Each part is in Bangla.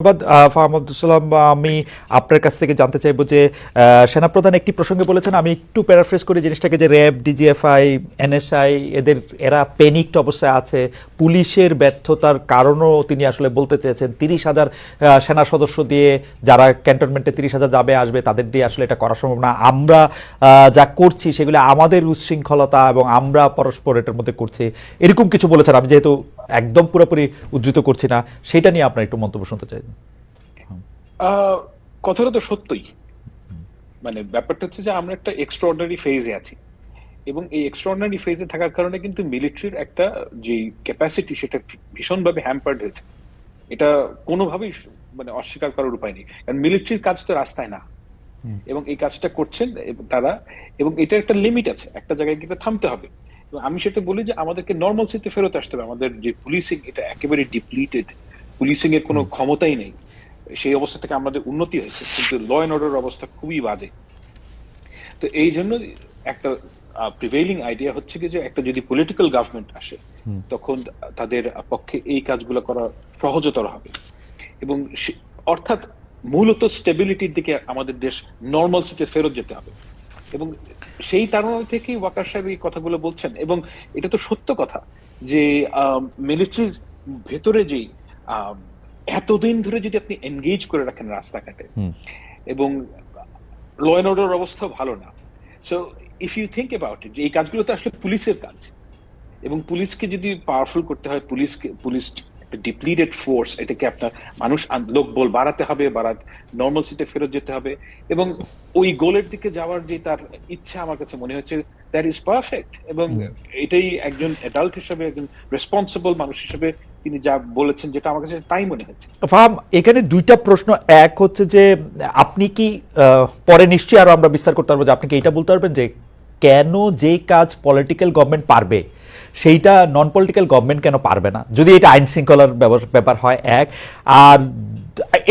ধন্যবাদ ফাহাম আব্দুল সালাম। আমি আপনার কাছ থেকে জানতে চাইবো যে সেনাপ্রধান একটি প্রসঙ্গে বলেছেন, আমি একটু প্যারাফ্রেজ করি জিনিসটাকে, যে র্যাব, ডিজিএফআই, এনএসআই এরা প্যানিকড অবস্থায় আছে। পুলিশের ব্যর্থতার কারণও তিনি আসলে বলতে চেয়েছেন 30,000 সেনা সদস্য দিয়ে যারা ক্যান্টনমেন্টে 30,000 যাবে আসবে তাদের দিয়ে আসলে এটা করা সম্ভব না। আমরা যা করছি সেগুলো আমাদের উচ্ছৃঙ্খলতা এবং আমরা পরস্পর এটার মধ্যে করছি, এরকম কিছু বলেছেন। আমি যেহেতু একদম পুরোপুরি উদ্ধৃত করছি না, সেটা নিয়ে আপনার একটু মন্তব্য শুনতে চাই। কথাটা তো সত্যই, মানে ব্যাপারটা হচ্ছে যে আমরা একটা এক্সট্রাঅর্ডিনারি ফেজে আছি এবং এই এক্সট্রাঅর্ডিনারি ফেজে থাকার কারণে কিন্তু মিলিটারির একটা যে ক্যাপাসিটি সেটা ভীষণভাবে হ্যাম্পার্ড হয়েছে। এটা কোনোভাবেই মানে অস্বীকার করার উপায় নেই, কারণ মিলিটারির কাজ তো রাস্তায় না, এবং এই কাজটা করছেন তারা, এবং এটার একটা লিমিট আছে, একটা জায়গায় গিয়ে থামতে হবে। আমি সেটা বলি যে আমাদেরকে নর্মালসিতে ফেরত আসতে হবে। আমাদের যে পুলিশিং এটা একেবারে ডিপ্লিটেড, পুলিশিং এর কোনো ক্ষমতাই নেই। সেই অবস্থা থেকে আমাদের উন্নতি হয়েছে, কিন্তু ল অ্যান্ড অর্ডার অবস্থা খুবই বাজে। তো এই জন্য একটা প্রিভেইলিং আইডিয়া হচ্ছে কি যে একটা যদি পলিটিক্যাল গভর্নমেন্ট আসে তখন তাদের পক্ষে এই কাজগুলো করা সহজতর হবে, এবং অর্থাৎ মূলত স্টেবিলিটির দিকে আমাদের দেশ নর্মালসিতে ফেরত যেতে হবে। এবং সেই তারা থেকেই ওয়াকার সাহেব এই কথাগুলো বলছেন, এবং এটা তো সত্য কথা যে মিলিটারির ভেতরে যেই এতদিন ধরে যদি আপনি এনগেজ করে রাখেন রাস্তাঘাটে, এবং ল অ্যান্ড অর্ডার অবস্থাও ভালো না। So if you think about it, যে এই কাজগুলো তো আসলে পুলিশের কাজ, এবং পুলিশকে যদি পাওয়ারফুল করতে হয়, পুলিশ ডিপ্লিটেড ফোর্স, এটাকে আপনার মানুষ লোকবল বাড়াতে হবে, নর্মাল সিটে ফেরত যেতে হবে, এবং ওই গোলের দিকে যাওয়ার যে তার ইচ্ছা আমার কাছে মনে হচ্ছে দ্যাট ইজ পারফেক্ট। এবং এটাই একজন অ্যাডাল্ট হিসেবে, একজন রেসপন্সিবল মানুষ হিসেবে তিনি যা বলেছেন, যেটা আমার কাছে তাই মনে হচ্ছে। ফাহাম, এখানে দুইটা প্রশ্ন। এক হচ্ছে যে আপনি কি পরে নিশ্চয়ই আরো আমরা বিস্তার করতে পারবো, যে আপনি কি এটা বলতে পারবেন যে কেন যে কাজ পলিটিক্যাল গভর্নমেন্ট পারবে সেইটা নন পলিটিক্যাল গভর্নমেন্ট কেন পারবে না, যদি এটা আইন শৃঙ্খলার ব্যাপার হয়? এক, আর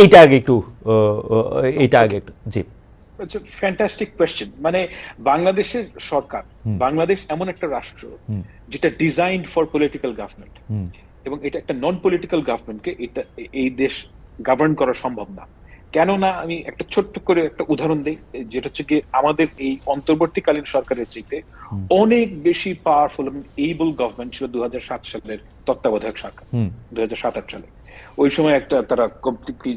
এইটা আগে একটু জি। Fantastic question. মানে বাংলাদেশের সরকার, বাংলাদেশ এমন একটা রাষ্ট্র যেটা ডিজাইনড ফর পলিটিক্যাল গভর্নমেন্ট, এবং এটা একটা নন পলিটিক্যাল গভর্নমেন্টকে এই দেশ গভর্ন করা সম্ভব না। কেননা আমি একটা ছোট্ট করে একটা উদাহরণ দিই, যেটা হচ্ছে কি আমাদের এই অন্তর্বর্তীকালীন সরকারের চাইতে অনেক বেশি পাওয়ারফুল এবং এবল গভর্নমেন্ট ছিল 2007 সালের তত্ত্বাবধায়ক সরকার। 2007-8 সালে ওই সময় একটা তারা কমপ্লিটলি,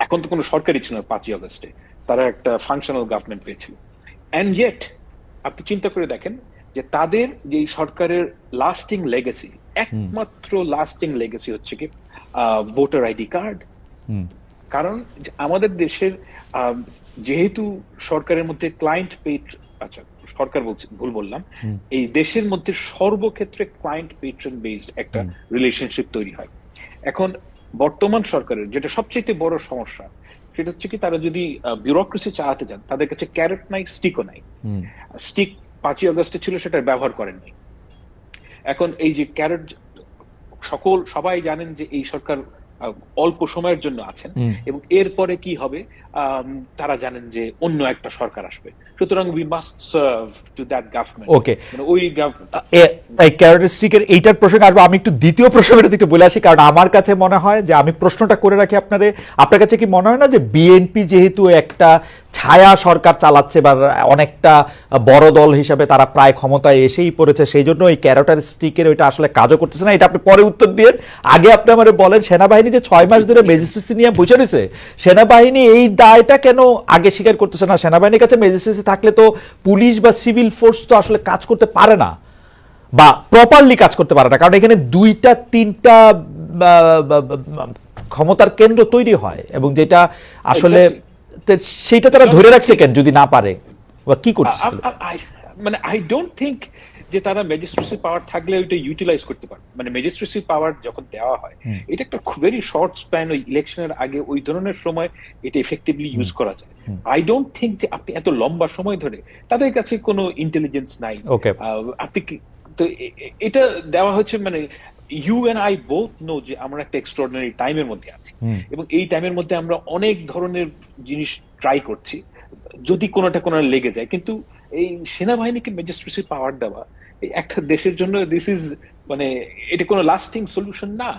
এখন তো কোনো সরকারই ছিল না 5ই আগস্টে, তারা একটা ফাংশনাল গভর্নমেন্ট পেয়েছিল। এন্ড ইয়েট আপনি চিন্তা করে দেখেন যে তাদের যে সরকারের লাস্টিং লেগেসি, একমাত্র লাস্টিং লেগেসি হচ্ছে কি ভোটার আইডি কার্ড। কারণ আমাদের দেশের যেহেতু সরকারের মধ্যে ক্লায়েন্ট পেড, আচ্ছা সরকার বলছে ভুল বললাম, এই দেশের মধ্যে সর্বক্ষেত্রে ক্লায়েন্ট পেট্রন বেসড একটা রিলেশনশিপ তৈরি হয়। এখন বর্তমান সরকারের যেটা সবচেয়ে বড় সমস্যা, সেটা হচ্ছে কি তারা যদি বিউরোক্রেসি চালাতে যান, তাদের কাছে ক্যারেট নাই, স্টিকও নাই। স্টিক 5ই আগস্টে ছিল, সেটা ব্যবহার করেন নাই। এখন এই যে ক্যারেট, সবাই জানেন যে এই সরকার অল্প সময়ের জন্য আছেন, এবং এরপরে কি হবে তারা জানেন যে অন্য একটা সরকার আসবে, সুতরাং we must serve to that government. Okay, মানে ওই এই ক্যারেক্টারিস্টিকের এইটার প্রসঙ্গে আসবো। আমি একটু দ্বিতীয় প্রশ্নটা একটু বলে আসি, কারণ আমার কাছে মনে হয় যে আমি প্রশ্নটা করে রাখি আপনার কাছে কি মনে হয় না যে বিএনপি যেহেতু একটা ছায়া সরকার চালাচ্ছে বা অনেকটা বড় দল হিসাবে তারা প্রায় ক্ষমতায় এসেই পড়েছে, সেই জন্য এই ক্যারেক্টারিস্টিকের ওইটা আসলে কাজও করতেছে না? এটা আপনি পরে উত্তর দিয়ে আগে আপনি আমারে বলেন, সেনাবাহিনী যে 6 মাস ধরে ম্যাজিস্ট্রেসি নিয়ে বসে রয়েছে, সেনাবাহিনী এই দায়টা কেন আগে স্বীকার করতেছে না? সেনাবাহিনীর কাছে ম্যাজিস্ট্রেসি থাকলে তো পুলিশ বা সিভিল ফোর্স তো আসলে কাজ করতে পারে না, বা প্রপারলি কাজ করতে পারে না, কারণ এখানে 2-3টা ক্ষমতার কেন্দ্র তৈরি হয়, এবং যেটা আসলে সেইটা তারা ধরে রাখছে কেন যদি না পারে, বা কি করছে? মানে আই ডোন্ট থিংক যে তারা ম্যাজিস্ট্রেসি পাওয়ার থাকলে ওইটা ইউটিলাইজ করতে পারে। মানে ম্যাজিস্ট্রেসি পাওয়ার যখন দেওয়া হয়, এটা একটা ভেরি শর্ট স্প্যান, ওই ইলেকশনের আগে ওই ধরনের সময় এটা এফেক্টিভলি ইউজ করা যায়। আই ডোন্ট থিংক যে আপনি এত লম্বা সময় ধরে, তাদের কাছে কোনো ইন্টেলিজেন্স নাই, আপনি তো এটা দেওয়া হচ্ছে। মানে you and I both know যে আমরা একটা এক্সট্রাঅর্ডিনারি টাইমের মধ্যে আছি, এবং এই টাইমের মধ্যে আমরা অনেক ধরনের জিনিস ট্রাই করছি যদি কোনোটা লেগে যায়। কিন্তু এই সেনাবাহিনীকে ম্যাজিস্ট্রেসি পাওয়ার দেওয়া একটা দেশের জন্য, দিস ইজ মানে এটা কোনো লাস্টিং সলিউশন না।